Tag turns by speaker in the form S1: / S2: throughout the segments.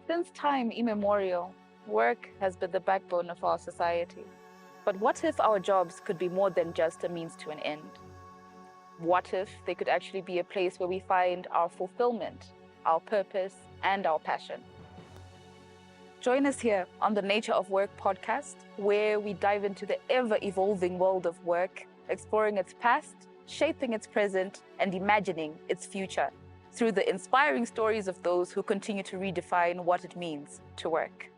S1: Since time immemorial, work has been the backbone of our society. But what if our jobs could be more than just a means to an end? What if they could actually be a place where we find our fulfillment, our purpose, and our passion? Join us here on the Nature of Work podcast, where we dive into the ever-evolving world of work, exploring its past, shaping its present, and imagining its future through the inspiring stories of those who continue to redefine what it means to work.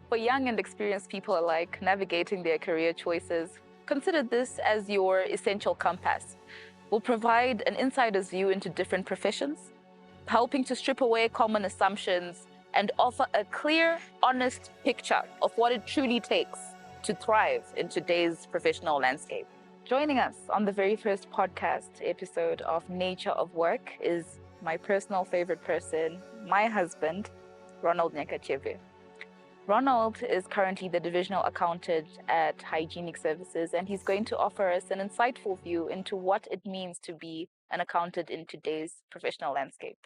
S1: For young and experienced people alike navigating their career choices, consider this as your essential compass. We'll provide an insider's view into different professions, helping to strip away common assumptions and offer a clear, honest picture of what it truly takes to thrive in today's professional landscape. Joining us on the very first podcast episode of Nature of Work is my personal favorite person, my husband, Ronald Nyakacheve. Ronald is currently the divisional accountant at Hygienic Services, and he's going to offer us an insightful view into what it means to be an accountant in today's professional landscape.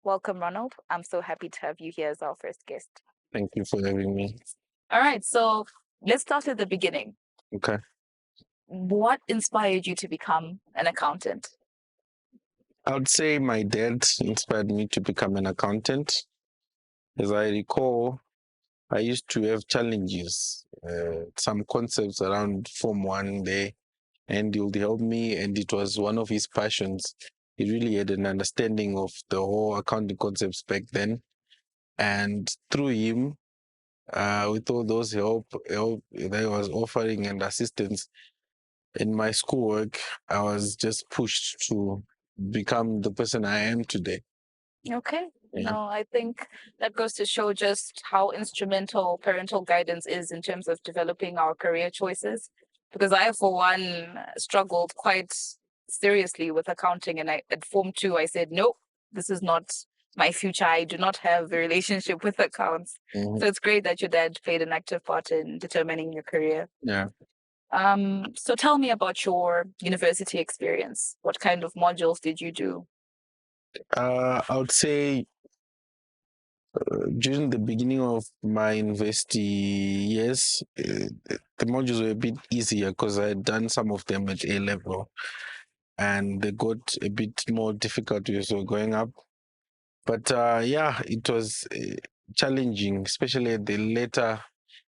S1: Welcome, Ronald. I'm so happy to have you here as our first guest.
S2: Thank you for having me.
S1: All right, so let's start at the beginning.
S2: Okay.
S1: What inspired you to become an accountant?
S2: I would say my dad inspired me to become an accountant. As I recall, I used to have challenges, some concepts around Form 1 there, and he would help me, and it was one of his passions. He really had an understanding of the whole accounting concepts back then. And through him, with all those help that I was offering and assistance in my schoolwork, I was just pushed to become the person I am today.
S1: Okay.
S2: Yeah.
S1: No, I think that goes to show just how instrumental parental guidance is in terms of developing our career choices. Because I, for one, struggled quite seriously with accounting. And at Form 2, I said, nope, this is not my future. I do not have a relationship with accounts.
S2: Mhm.
S1: So it's great that your dad played an active part in determining your career.
S2: Yeah.
S1: So tell me about your university experience. What kind of modules did you do?
S2: I would say during the beginning of my university years, the modules were a bit easier because I had done some of them at A level, and they got a bit more difficult as we were going up. But yeah, it was challenging, especially at the later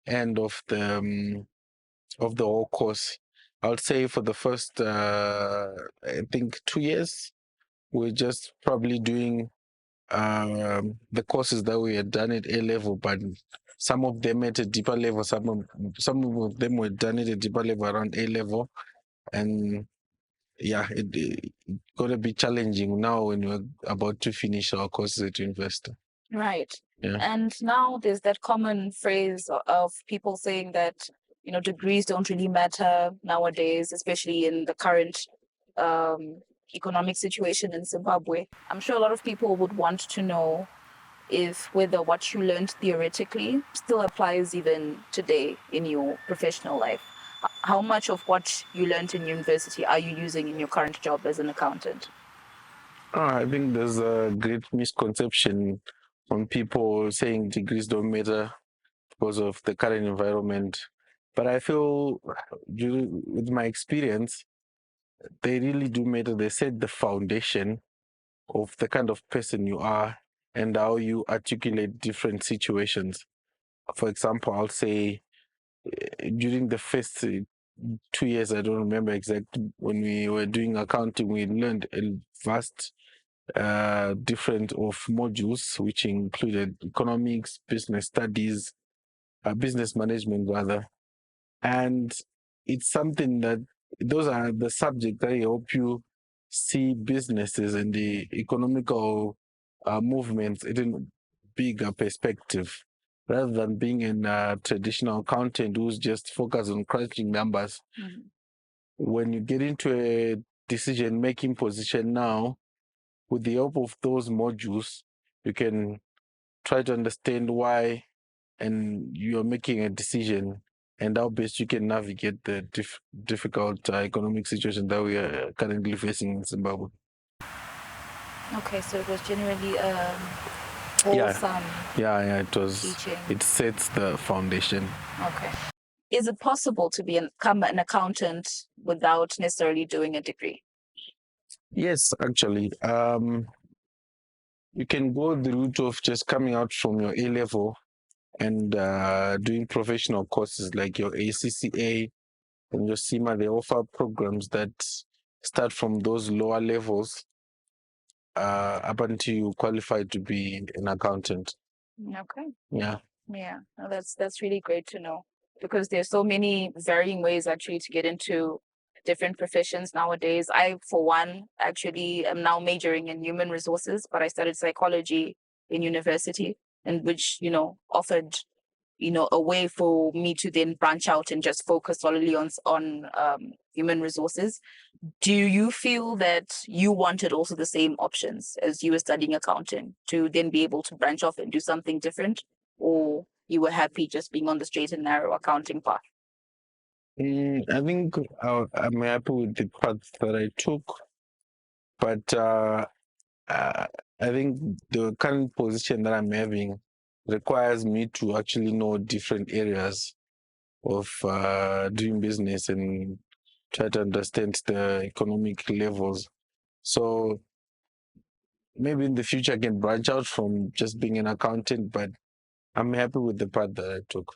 S2: end of the whole course. I would say for the first, I think 2 years, we're just probably doing the courses that we had done at A level, but some of them at a deeper level, some of them were done at a deeper level around A level, and yeah, it got a bit challenging now when we're about to finish our courses at university.
S1: Right.
S2: Yeah.
S1: And now there's that common phrase of people saying that, degrees don't really matter nowadays, especially in the current economic situation in Zimbabwe. I'm sure a lot of people would want to know if whether what you learned theoretically still applies even today in your professional life. How much of what you learned in university are you using in your current job as an accountant?
S2: I think there's a great misconception on people saying degrees don't matter because of the current environment. But I feel, with my experience, they really do matter. They set the foundation of the kind of person you are and how you articulate different situations. For example, I'll say during the first 2 years, I don't remember exactly, when we were doing accounting, we learned a vast different of modules, which included economics, business studies, business management rather. And it's something that those are the subjects that help you see businesses and the economical movements in a bigger perspective, rather than being a traditional accountant who's just focused on crunching numbers.
S1: Mhm.
S2: When you get into a decision-making position now, with the help of those modules, you can try to understand why and you're making a decision and how best you can navigate the difficult economic situation that we are currently facing in Zimbabwe.
S1: Okay, so it was generally
S2: Yeah,
S1: wholesome
S2: yeah, it was.
S1: teaching.
S2: It sets the foundation.
S1: Okay. Is it possible to become an accountant without necessarily doing a degree?
S2: Yes, actually, you can go the route of just coming out from your A level and doing professional courses like your ACCA and your CIMA. They offer programs that start from those lower levels up until you qualify to be an accountant.
S1: Okay.
S2: Yeah.
S1: Yeah, no, that's really great to know because there's so many varying ways actually to get into different professions nowadays. I, for one, actually am now majoring in human resources, but I studied psychology in university, and which offered a way for me to then branch out and just focus solely on human resources. Do you feel that you wanted also the same options as you were studying accounting to then be able to branch off and do something different, or you were happy just being on the straight and narrow accounting path?
S2: I think I'm happy with the path that I took, but uh, I think the current position that I'm having requires me to actually know different areas of doing business and try to understand the economic levels. So maybe in the future I can branch out from just being an accountant, but I'm happy with the path that I took.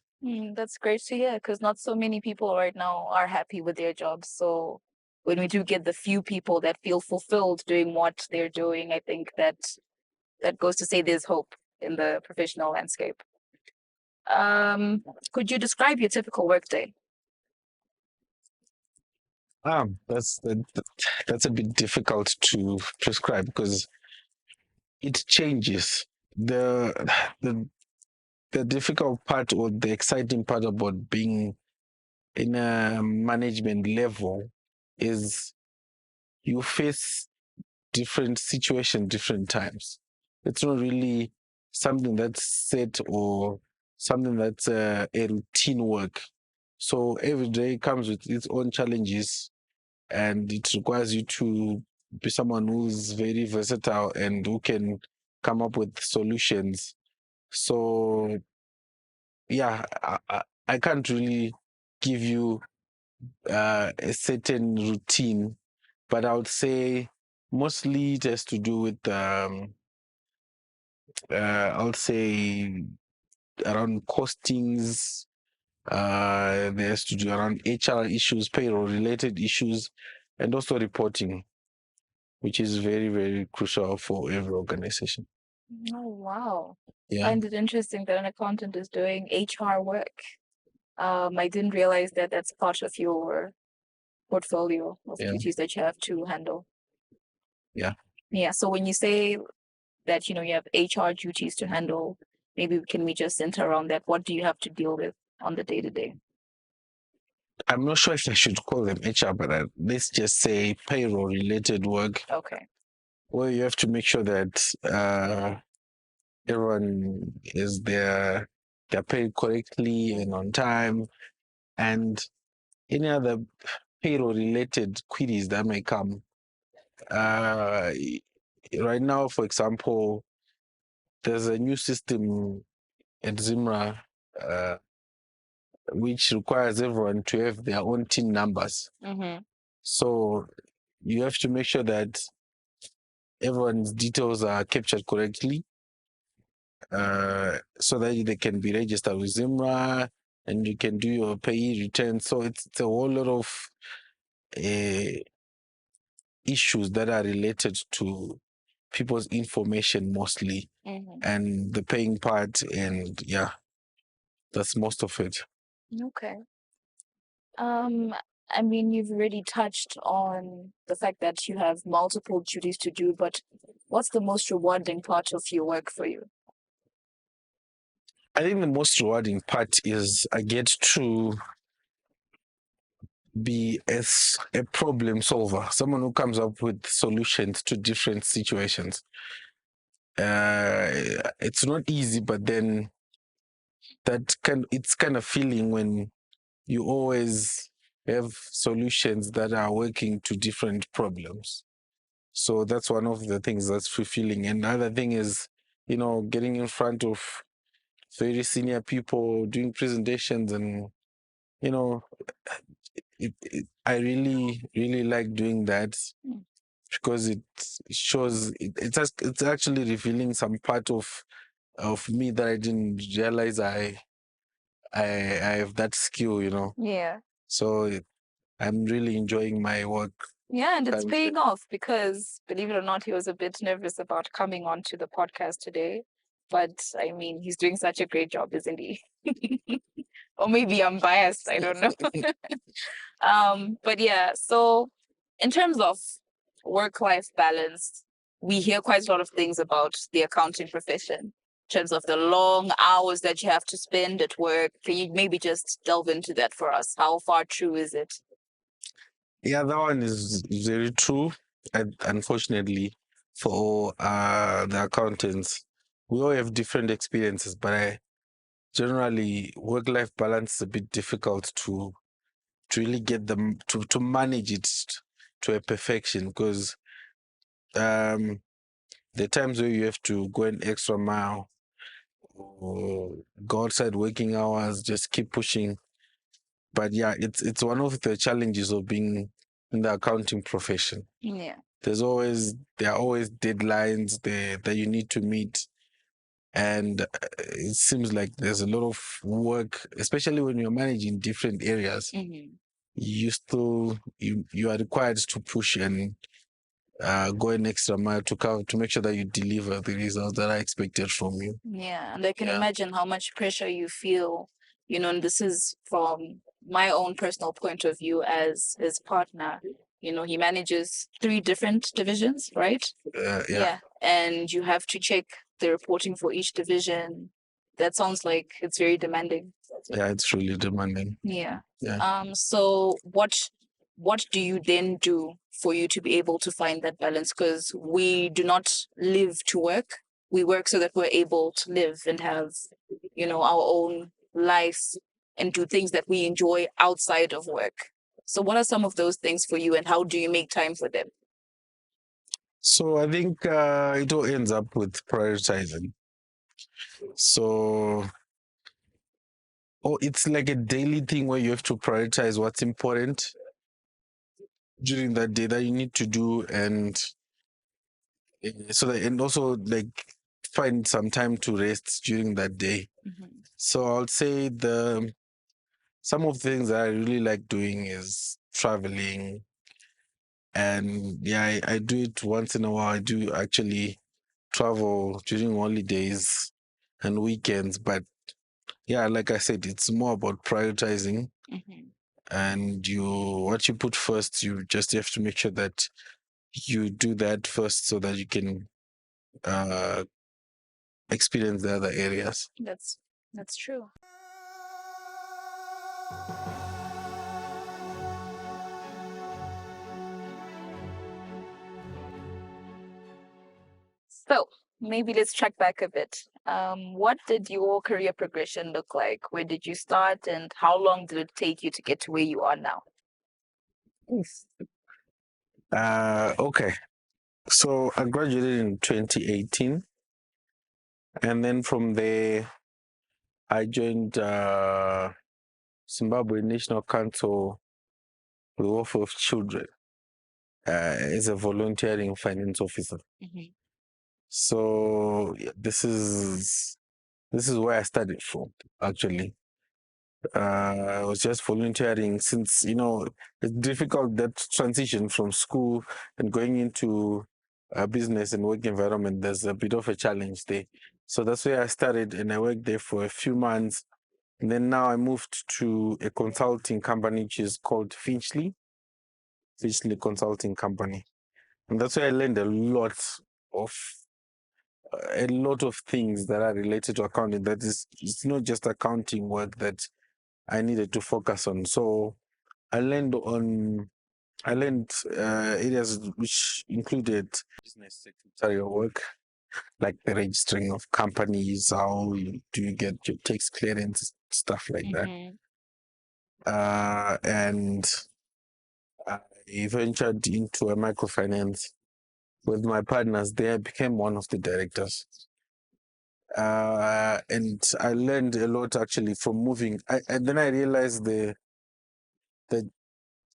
S1: That's great to hear because not so many people right now are happy with their jobs. So when we do get the few people that feel fulfilled doing what they're doing, I think that goes to say there's hope in the professional landscape. Um, could you describe your typical workday?
S2: That's a bit difficult to prescribe because it changes. The the the difficult part or the exciting part about being in a management level is you face different situations different times. It's not really something that's set or something that's a routine work. So every day comes with its own challenges, and it requires you to be someone who's very versatile and who can come up with solutions. So yeah, I can't really give you a certain routine, but I would say mostly it has to do with I would say around costings. There has to do around HR issues, payroll related issues, and also reporting, which is very, very crucial for every organization.
S1: Oh, wow.
S2: Yeah,
S1: Find it interesting that an accountant is doing HR work. I didn't realize that that's part of your portfolio of
S2: yeah,
S1: duties that you have to handle.
S2: yeah.
S1: Yeah. So when you say that, you have HR duties to handle, maybe can we just center around that? What do you have to deal with on the day to day?
S2: I'm not sure if I should call them HR, but let's just say payroll related work,
S1: Okay.
S2: where you have to make sure that everyone is they're paid correctly and on time, and any other payroll related queries that may come. Uh, right now, for example, there's a new system at Zimra uh, which requires everyone to have their own team numbers.
S1: Mm-hmm.
S2: So you have to make sure that everyone's details are captured correctly so that they can be registered with Zimra and you can do your payee return. So it's a whole lot of uh, issues that are related to people's information mostly
S1: Mm-hmm.
S2: and the paying part. And yeah, that's most of it.
S1: Okay. Um, I mean, you've already touched on the fact that you have multiple duties to do, but what's the most rewarding part of your work for you?
S2: I think the most rewarding part is I get to be as a problem solver, someone who comes up with solutions to different situations. It's not easy, but then it's kind of feeling when you always have solutions that are working to different problems. So that's one of the things that's fulfilling. And another thing is, getting in front of very senior people, doing presentations, and you know, I really, really like doing that
S1: Mm.
S2: because it shows it's actually revealing some part of me that I didn't realize I have that skill.
S1: Yeah.
S2: So I'm really enjoying my work
S1: Yeah, and it's
S2: currently.
S1: paying off because, believe it or not, he was a bit nervous about coming onto the podcast today. But I mean, he's doing such a great job, isn't he? Or maybe I'm biased, I don't know. But yeah, so in terms of work-life balance, we hear quite a lot of things about the accounting profession in terms of the long hours that you have to spend at work. Can you maybe just delve into that for us? How far true is it?
S2: Yeah, that one is very true. And unfortunately, for the accountants, we all have different experiences, but generally work-life balance is a bit difficult to really get them to manage it to a perfection because um the times where you have to go an extra mile or go outside working hours, just keep pushing. But yeah, it's one of the challenges of being in the accounting profession.
S1: Yeah.
S2: There are always deadlines there that you need to meet, and it seems like there's a lot of work, especially when you're managing different areas.
S1: Mm-hmm.
S2: You are required to push and go an extra mile to make sure that you deliver the results that are expected from you.
S1: Yeah, and I can
S2: Yeah,
S1: imagine how much pressure you feel, and this is from my own personal point of view as his partner. He manages three different divisions, right?
S2: yeah,
S1: Yeah, and you have to check the reporting for each division. That sounds like it's very demanding.
S2: yeah. It's really demanding.
S1: Yeah.
S2: Yeah.
S1: So what do you then do for you to be able to find that balance? Because we do not live to work. We work so that we're able to live and have, our own life and do things that we enjoy outside of work. So what are some of those things for you and how do you make time for them?
S2: So I think it all ends up with prioritizing. So, oh, it's like a daily thing where you have to prioritize what's important during that day that you need to do, and and also like find some time to rest during that day.
S1: Mhm.
S2: So I would say the some of the things that I really like doing is traveling, and yeah, I do it once in a while. I do actually travel during holidays and weekends, but yeah, like I said, it's more about prioritizing,
S1: Mhm.
S2: and what you put first, you just have to make sure that you do that first so that you can uh experience the other areas.
S1: That's true. So maybe let's track back a bit. What did your career progression look like? Where did you start, and how long did it take you to get to where you are now?
S2: Yes. Okay. So I graduated in 2018, and then from there I joined Zimbabwe National Council for the Welfare of Children as a volunteering finance officer.
S1: Mhm.
S2: So yeah, this is where I started from, actually. I was just volunteering since, it's difficult that transition from school and going into a business and work environment. There's a bit of a challenge there. So that's where I started, and I worked there for a few months. And then now I moved to a consulting company, which is called Finchley Consulting Company. And that's where I learned of a lot of things that are related to accounting. That is, it's not just accounting work that I needed to focus on. So I learned on I learned areas which included business secretarial work, like the registering of companies, do you get your tax clearance, stuff like that.
S1: Mhm.
S2: and I ventured into a microfinance with my partners. There, I became one of the directors. And I learned a lot actually from moving. And then I realized the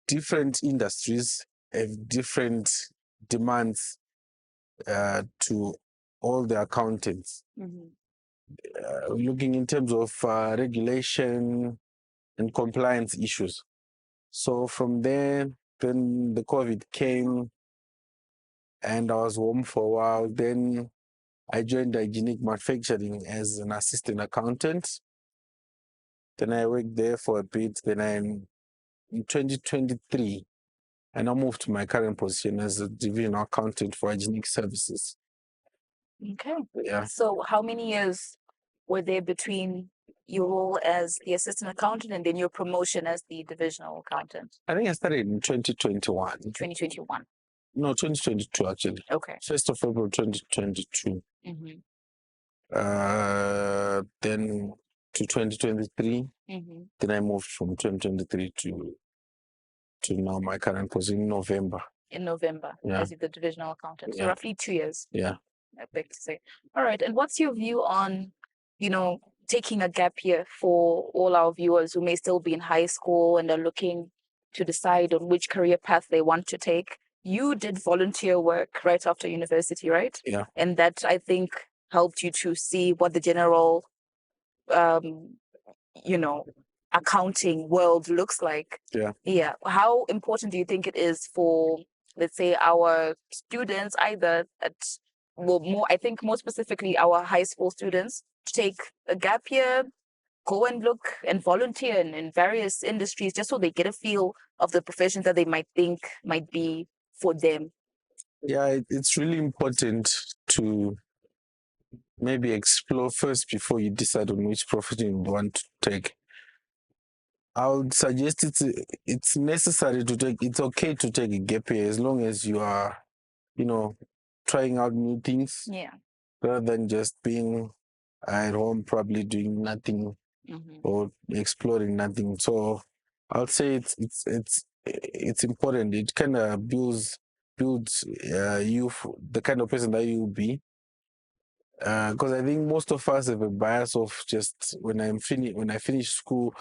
S2: different industries have different demands to all the accountants. Looking in terms of regulation and compliance issues. So from there, then the COVID came and I was home for a while. Then I joined hygienic manufacturing as an assistant accountant. Then I worked there for a bit. Then in 2023, and I moved to my current position as a divisional accountant for hygienic services.
S1: Okay.
S2: Yeah.
S1: So how many years were there between your role as the assistant accountant and then your promotion as the divisional accountant?
S2: I think I started in 2021.
S1: 2021.
S2: No, 2022 actually.
S1: Okay.
S2: 1st of April 2022.
S1: Mm-hmm.
S2: Then to 2023.
S1: Mm-hmm.
S2: Then I moved from 2023 to now my current position in November.
S1: In November,
S2: Yeah.
S1: as the divisional accountant. So
S2: Yeah.
S1: roughly 2 years.
S2: Yeah.
S1: I beg to say. All right. And what's your view on, taking a gap year for all our viewers who may still be in high school and are looking to decide on which career path they want to take? You did volunteer work right after university, right?
S2: Yeah.
S1: And that, I think, helped you to see what the general, um, accounting world looks like.
S2: Yeah.
S1: Yeah. How important do you think it is for, let's say, our students, either I think more specifically our high school students, to take a gap year, go and look and volunteer in various industries just so they get a feel of the professions that they might think might be for them?
S2: Yeah, it's really important to maybe explore first before you decide on which profession you want to take. I would suggest it's necessary to take. It's okay to take a gap year as long as you are, trying out new things.
S1: Yeah.
S2: Rather than just being at home, probably doing nothing or exploring nothing. So I'll say it's important. It kind of builds you the kind of person that you'll be. Because I think most of us have a bias of just when I finish school,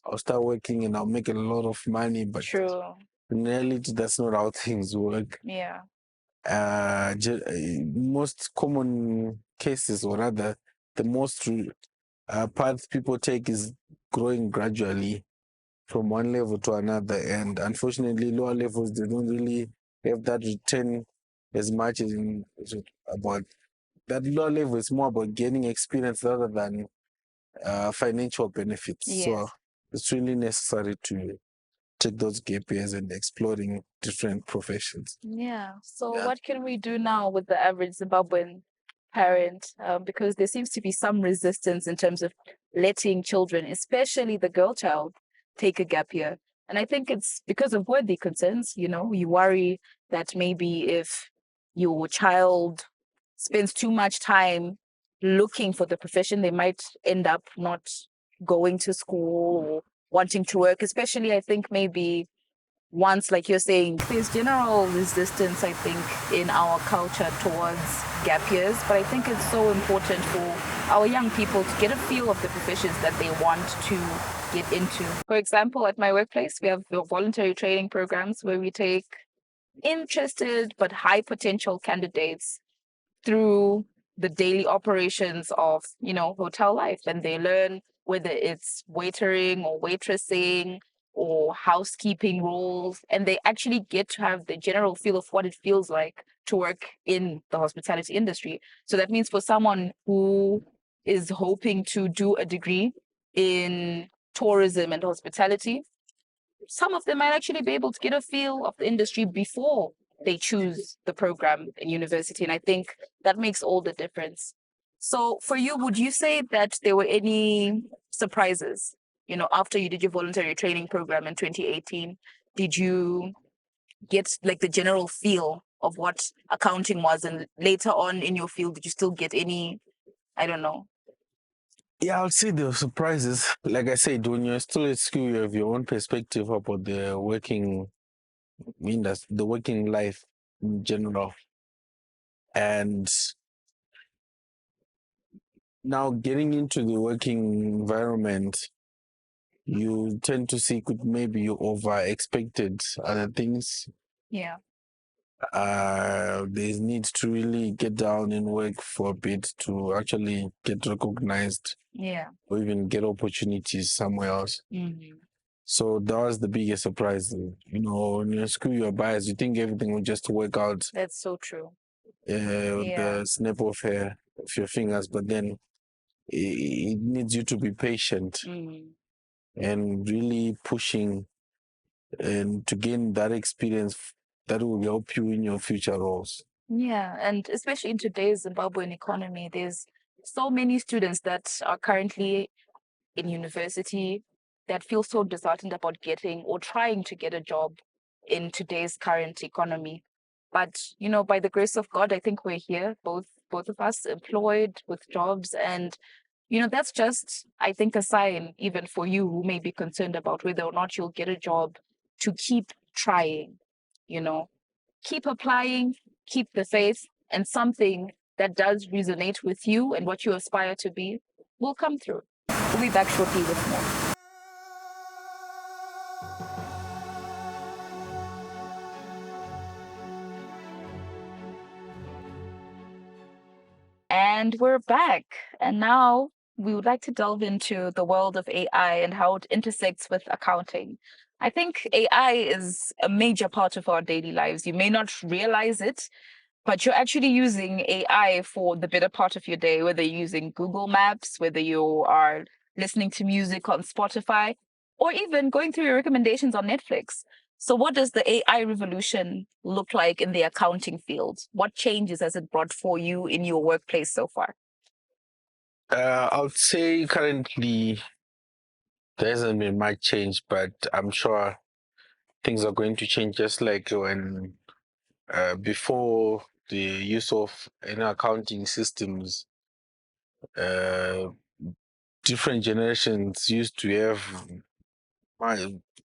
S2: I'll start working and I'll make a lot of money. But
S1: True.
S2: in reality, that's not how things work.
S1: Yeah.
S2: Most common cases, or rather, the most path people take is growing gradually from one level to another. And unfortunately, lower levels, they don't really have that return as much as about that lower level. Is more about gaining experience rather than financial benefits.
S1: Yes.
S2: So it's really necessary to take those gap years and exploring different professions.
S1: Yeah. So
S2: Yeah.
S1: what can we do now with the average Zimbabwean parent? Because there seems to be some resistance in terms of letting children, especially the girl child, take a gap year. And I think it's because of worthy concerns. You worry that maybe if your child spends too much time looking for the profession, they might end up not going to school or wanting to work, especially I think maybe once, like you're saying, there's general resistance, I think, in our culture towards gap years. But I think it's so important for our young people to get a feel of the professions that they want to get into. For example, at my workplace, we have voluntary training programs where we take interested but high potential candidates through the daily operations of, hotel life. And they learn whether it's waitering or waitressing or housekeeping roles. And they actually get to have the general feel of what it feels like to work in the hospitality industry. So that means for someone who is hoping to do a degree in tourism and hospitality, some of them might actually be able to get a feel of the industry before they choose the program in university. And I think that makes all the difference. So for you, would you say that there were any surprises, after you did your voluntary training program in 2018? Did you get like the general feel of what accounting was? And later on in your field, did you still get any, I don't know,
S2: Yeah, I'll say the surprises. Like I said, when you're still at school, you have your own perspective about the working industry, the working life in general. And now getting into the working environment, you tend to see could maybe you over expected other things.
S1: Yeah.
S2: There's need to really get down and work for a bit to actually get recognized
S1: Yeah.
S2: or even get opportunities somewhere else.
S1: Hmm.
S2: So that was the biggest surprise. You know, when you're in school, you're biased. You think everything will just work out
S1: That's so true.
S2: with
S1: Yeah.
S2: the snap of your fingers, but then it needs you to be patient
S1: Mm.
S2: and really pushing and to gain that experience that will help you in your future roles.
S1: Yeah, and especially in today's Zimbabwean economy, there's so many students that are currently in university that feel so disheartened about getting or trying to get a job in today's current economy. But by the grace of God, I think we're here, both of us, employed with jobs, and that's just, I think, a sign even for you who may be concerned about whether or not you'll get a job to keep trying, you know, keep applying, keep the faith, and something that does resonate with you and what you aspire to be will come through. We'll be back shortly with more. And we're back. And now we would like to delve into the world of AI and how it intersects with accounting. I think AI is a major part of our daily lives. You may not realize it, but you're actually using AI for the better part of your day, whether you're using Google Maps, whether you are listening to music on Spotify, or even going through your recommendations on Netflix. So, what does the AI revolution look like in the accounting field? What changes has it brought for you in your workplace so far?
S2: I would say currently there hasn't been much change, but I'm sure things are going to change just like when before the use of accounting systems, uh, different generations used to have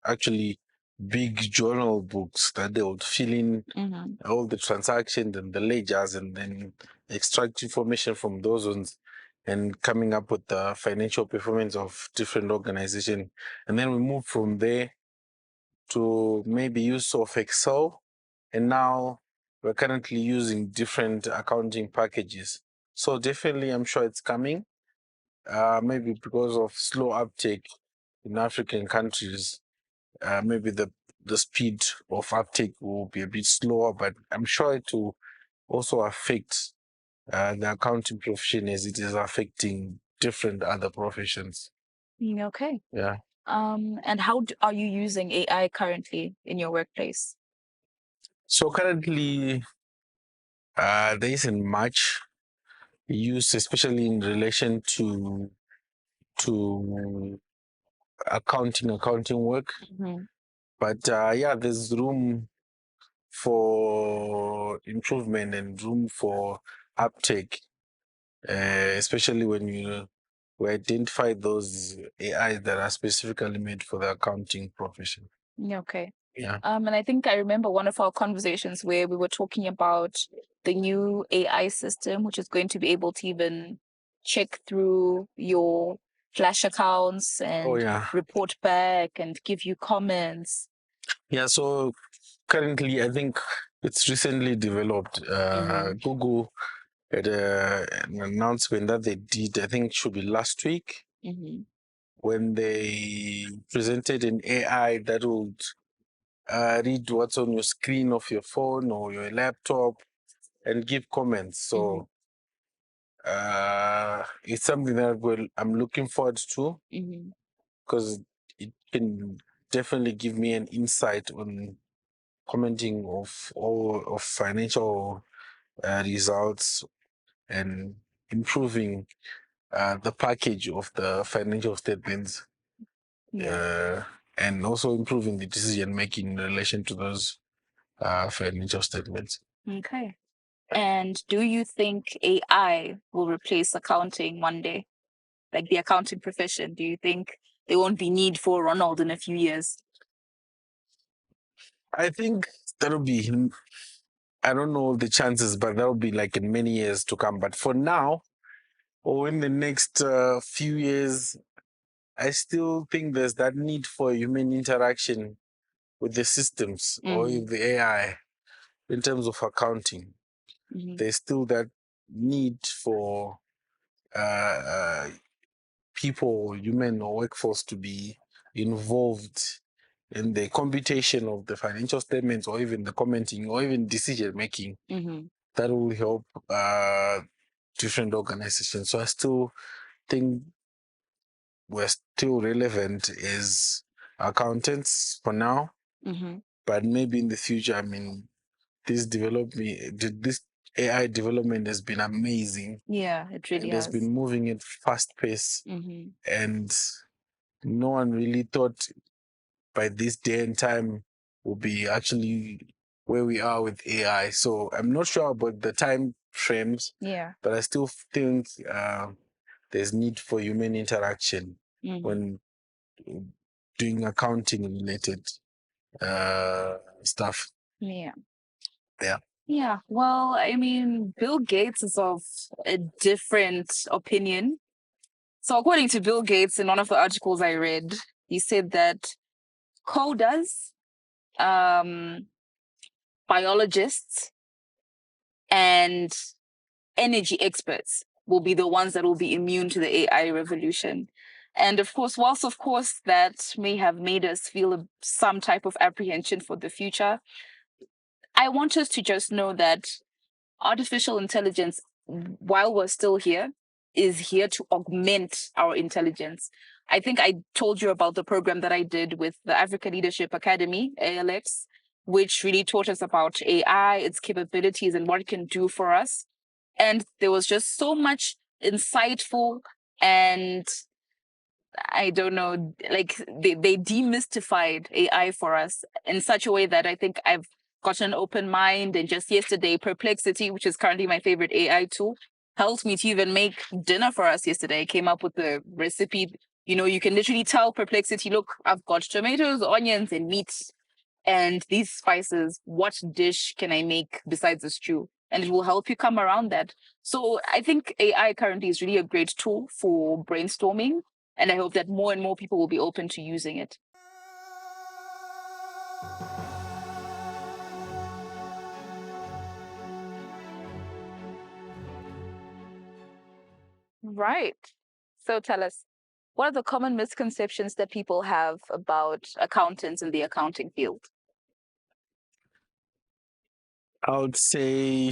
S2: actually big journal books that they would fill in
S1: Mm-hmm.
S2: all the transactions and the ledgers and then extract information from those ones and coming up with the financial performance of different organization. And then we move from there to maybe use of Excel. And now we're currently using different accounting packages. So definitely I'm sure it's coming. Maybe because of slow uptake in African countries, maybe the speed of uptake will be a bit slower, but I'm sure it will also affect the accounting profession as it is affecting different other professions.
S1: Okay.
S2: Yeah.
S1: And how are you using AI currently in your workplace?
S2: So currently, there isn't much use, especially in relation to accounting work.
S1: Mm-hmm.
S2: But yeah, there's room for improvement and room for uptake, especially when we identify those AIs that are specifically made for the accounting profession.
S1: Okay.
S2: Yeah.
S1: And I think I remember one of our conversations where we were talking about the new AI system, which is going to be able to even check through your Flash accounts
S2: Oh,
S1: and
S2: yeah.
S1: report back and give you comments.
S2: Yeah. So currently, I think it's recently developed.
S1: Mm-hmm.
S2: Google had an announcement that they did, I think it should be last week,
S1: Mm-hmm.
S2: when they presented an AI that would read what's on your screen of your phone or your laptop and give comments.
S1: Mm-hmm.
S2: So it's something that I'm looking forward to
S1: Mm-hmm.
S2: because it can definitely give me an insight on commenting of all of financial results and improving the package of the financial statements,
S1: Yeah.
S2: uh, and also improving the decision making in relation to those financial statements.
S1: Okay. And do you think AI will replace accounting one day? like the accounting profession? Do you think there won't be need for Ronald in a few years?
S2: I think that'll be, I don't know the chances, but that'll be like in many years to come. But for now, or in the next few years, I still think there's that need for human interaction with the systems or with the AI in terms of accounting. There's still that need for uh, uh, people, human or workforce to be involved in the computation of the financial statements or even the commenting or even decision making. That will help different organizations. So I still think we're still relevant as accountants for now, but maybe in the future, I mean, this AI development has been amazing.
S1: Yeah, it really
S2: and has
S1: has.
S2: been moving at fast pace, and no one really thought by this day and time will be actually where we are with AI. So I'm not sure about the time frames,
S1: Yeah.
S2: but I still think there's need for human interaction when doing accounting related stuff.
S1: Yeah.
S2: Yeah.
S1: Yeah. Well, I mean, Bill Gates is of a different opinion. So, according to Bill Gates, in one of the articles I read, he said that coders, um, biologists, and energy experts will be the ones that will be immune to the AI revolution. And of course, whilst of course that may have made us feel some type of apprehension for the future, I want us to just know that artificial intelligence, while we're still here, is here to augment our intelligence. I think I told you about the program that I did with the Africa Leadership Academy, ALX, which really taught us about AI, its capabilities, and what it can do for us. And there was just so much insightful and I don't know, like they demystified AI for us in such a way that I think I've gotten an open mind. And just yesterday, Perplexity, which is currently my favorite AI tool, helped me to even make dinner for us yesterday. I came up with the recipe. You know, you can literally tell Perplexity, look, I've got tomatoes, onions, and meat and these spices. What dish can I make besides a stew? And it will help you come around that. So I think AI currently is really a great tool for brainstorming. And I hope that more and more people will be open to using it. Right. So tell us, what are the common misconceptions that people have about accountants in the accounting field?
S2: I would say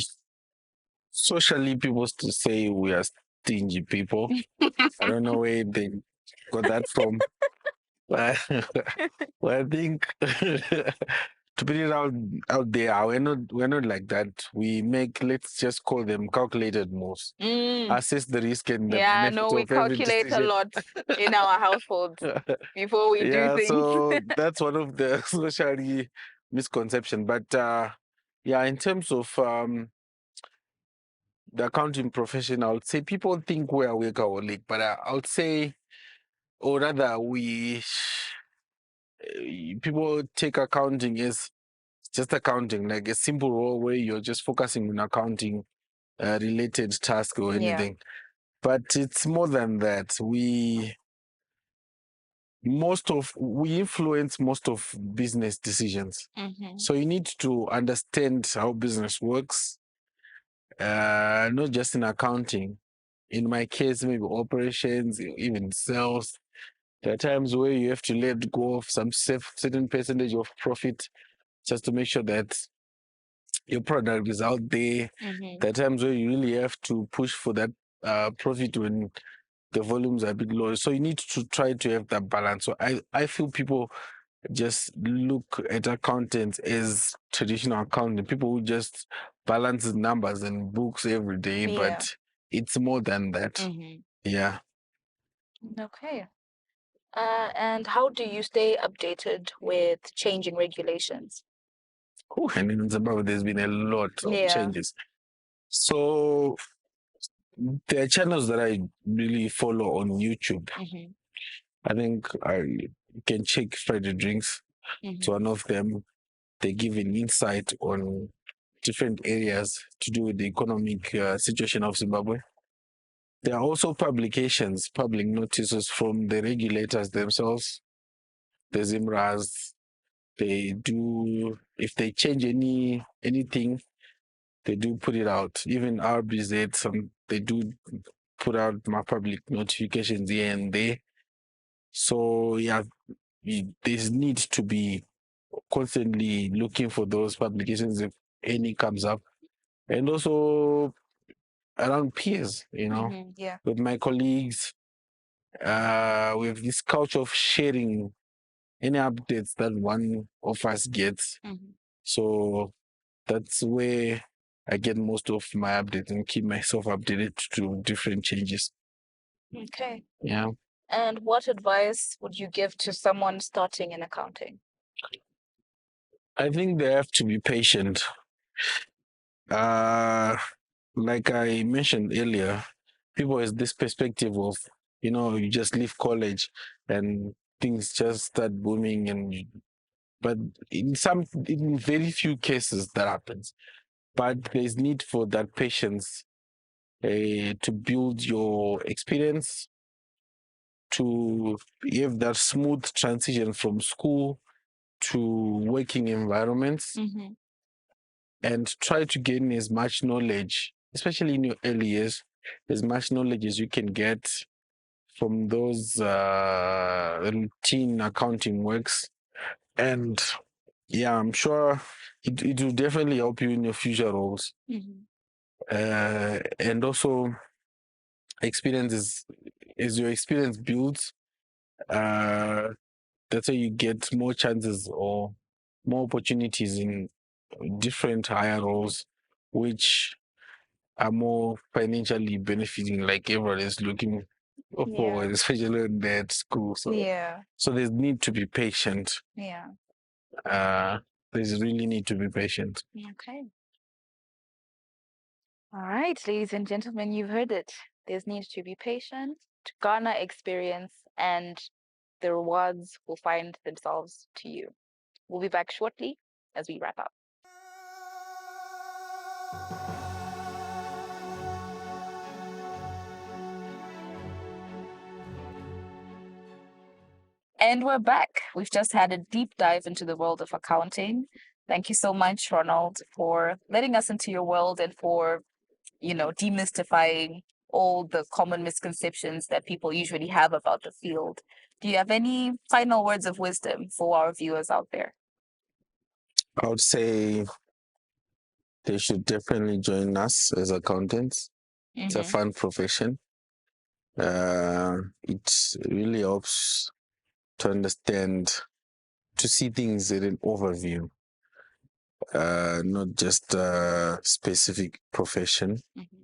S2: socially, people still say we are stingy people. I don't know where they got that from. But well, I think to put it out there, we're not like that. We make, let's just call them calculated moves. Assess the risk and the
S1: Yeah,
S2: benefit
S1: no, we
S2: of every
S1: calculate a
S2: decision.
S1: lot in our household before we do
S2: Yeah,
S1: things.
S2: so that's one of the socially misconception. But yeah, in terms of the accounting profession, I would say people think we're workaholic, but I would say, or rather, people take accounting as just accounting, like a simple role where you're just focusing on accounting related task or
S1: Yeah.
S2: anything. But it's more than that. We influence most of business decisions. So you need to understand how business works, not just in accounting. In my case, maybe operations, even sales. There are times where you have to let go of some certain percentage of profit just to make sure that your product is out there. There are times where you really have to push for that profit when the volumes are a bit low. So you need to try to have that balance. So I feel people just look at accountants as traditional accounting, people who just balance numbers and books every day,
S1: Yeah.
S2: but it's more than that. Yeah.
S1: Okay. And how do you stay updated with changing regulations?
S2: And in Zimbabwe, there's been a lot of
S1: Yeah.
S2: changes. So There are channels that I really follow on YouTube.
S1: Mm-hmm.
S2: I think I can check Friday Drinks. It's
S1: Mm-hmm.
S2: one of them. They give an insight on different areas to do with the economic situation of Zimbabwe. There are also publications, public notices from the regulators themselves, the Zimras. They do, if they change anything, they do put it out. Even RBZ, they do put out my public notifications here and there. So yeah, there's need to be constantly looking for those publications if any comes up, and also around peers,
S1: Mm-hmm. Yeah.
S2: with my colleagues. We have this culture of sharing any updates that one of us gets.
S1: Mm-hmm.
S2: So that's where I get most of my updates and keep myself updated to different changes.
S1: Okay.
S2: Yeah.
S1: And what advice would you give to someone starting in accounting?
S2: I think they have to be patient. Uh, like I mentioned earlier, people has this perspective of, you just leave college and things just start booming, but in very few cases that happens. But there's need for that patience, to build your experience, to have that smooth transition from school to working environments,
S1: Mm-hmm.
S2: and try to gain as much knowledge, especially in your early years, as much knowledge as you can get from those routine accounting works. And yeah, I'm sure it will definitely help you in your future roles.
S1: Mm-hmm.
S2: And also, experience is as your experience builds, uh, that's how you get more chances or more opportunities in different higher roles, which are more financially benefiting, like everyone is looking for,
S1: Yeah.
S2: especially in that school.
S1: Yeah.
S2: So there's need to be patient.
S1: Yeah.
S2: Uh, there's really need to be patient.
S1: Okay. All right, ladies and gentlemen, you've heard it. There's need to be patient, to garner experience, and the rewards will find themselves to you. We'll be back shortly as we wrap up. And we're back. We've just had a deep dive into the world of accounting. Thank you so much, Ronald, for letting us into your world and for, demystifying all the common misconceptions that people usually have about the field. Do you have any final words of wisdom for our viewers out there?
S2: I would say they should definitely join us as accountants. It's a
S1: Mm-hmm.
S2: fun profession. It really helps to understand, to see things in an overview, not just a specific profession.
S1: Mm-hmm.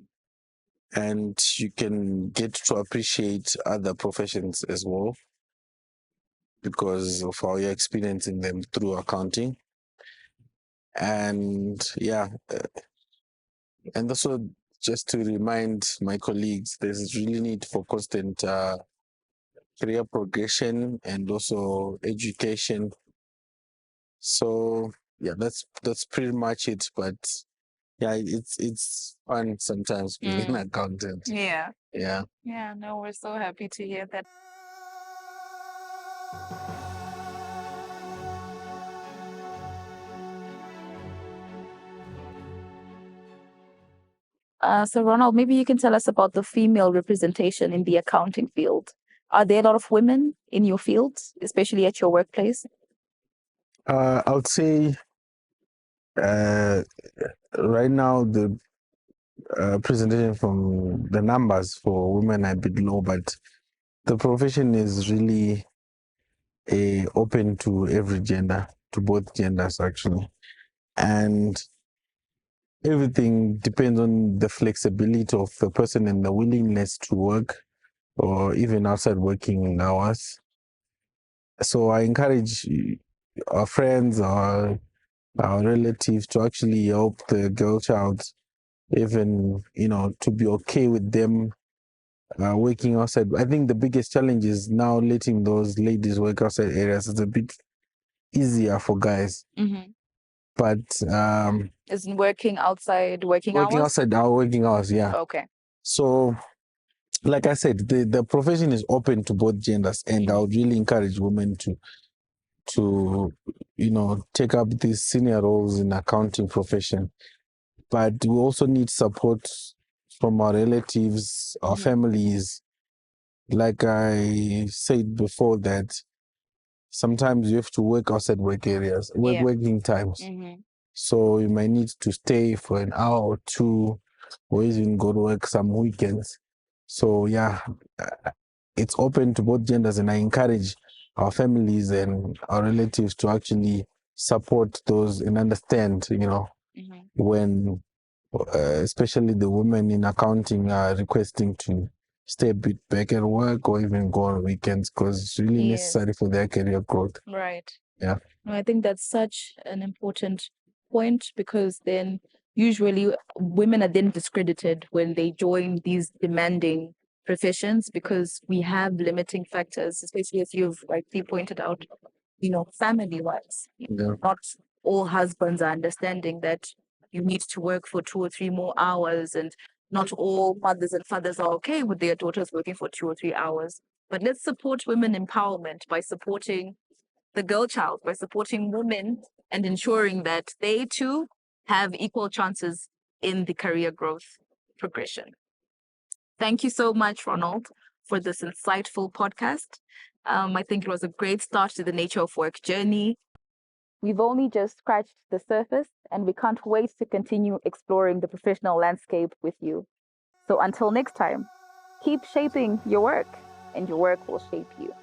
S2: And you can get to appreciate other professions as well because of how you're experiencing them through accounting. And yeah, and also just to remind my colleagues, there's really need for constant career progression and also education. So yeah, that's pretty much it. But yeah, it's fun sometimes being an accountant.
S1: Yeah.
S2: Yeah.
S1: Yeah, no, we're so happy to hear that. So, Ronald, maybe you can tell us about the female representation in the accounting field. Are there a lot of women in your field, especially at your workplace?
S2: I would say uh, right now the presentation from the numbers for women are a bit low, but the profession is really open to every gender, to both genders actually, and everything depends on the flexibility of the person and the willingness to work or even outside working hours. So I encourage our friends, our relatives to actually help the girl child even, to be okay with them working outside. I think the biggest challenge is now letting those ladies work outside areas. It's a bit easier for guys, but
S1: Isn't working outside working
S2: working
S1: hours?
S2: outside our working hours, yeah.
S1: Okay.
S2: So, like I said, the profession is open to both genders, and I would really encourage women to take up these senior roles in accounting profession. But we also need support from our relatives, our families. Like I said before, that sometimes you have to work outside work areas,
S1: Yeah.
S2: working times. So you might need to stay for an hour or two, or even go to work some weekends. So yeah, it's open to both genders, and I encourage our families and our relatives to actually support those and understand, when especially the women in accounting are requesting to stay a bit back at work or even go on weekends, because it's really
S1: Yes.
S2: necessary for their career growth.
S1: Right.
S2: Yeah.
S1: No, I think that's such an important point, because then usually women are then discredited when they join these demanding professions, because we have limiting factors, especially as you've rightly pointed out, family wise.
S2: Yeah.
S1: Not all husbands are understanding that you need to work for 2 or 3 more hours, and not all mothers and fathers are okay with their daughters working for 2 or 3 hours. But let's support women empowerment by supporting the girl child, by supporting women and ensuring that they too have equal chances in the career growth progression. Thank you so much, Ronald, for this insightful podcast. I think it was a great start to the Nature of Work journey. We've only just scratched the surface, and we can't wait to continue exploring the professional landscape with you. So until next time, keep shaping your work, and your work will shape you.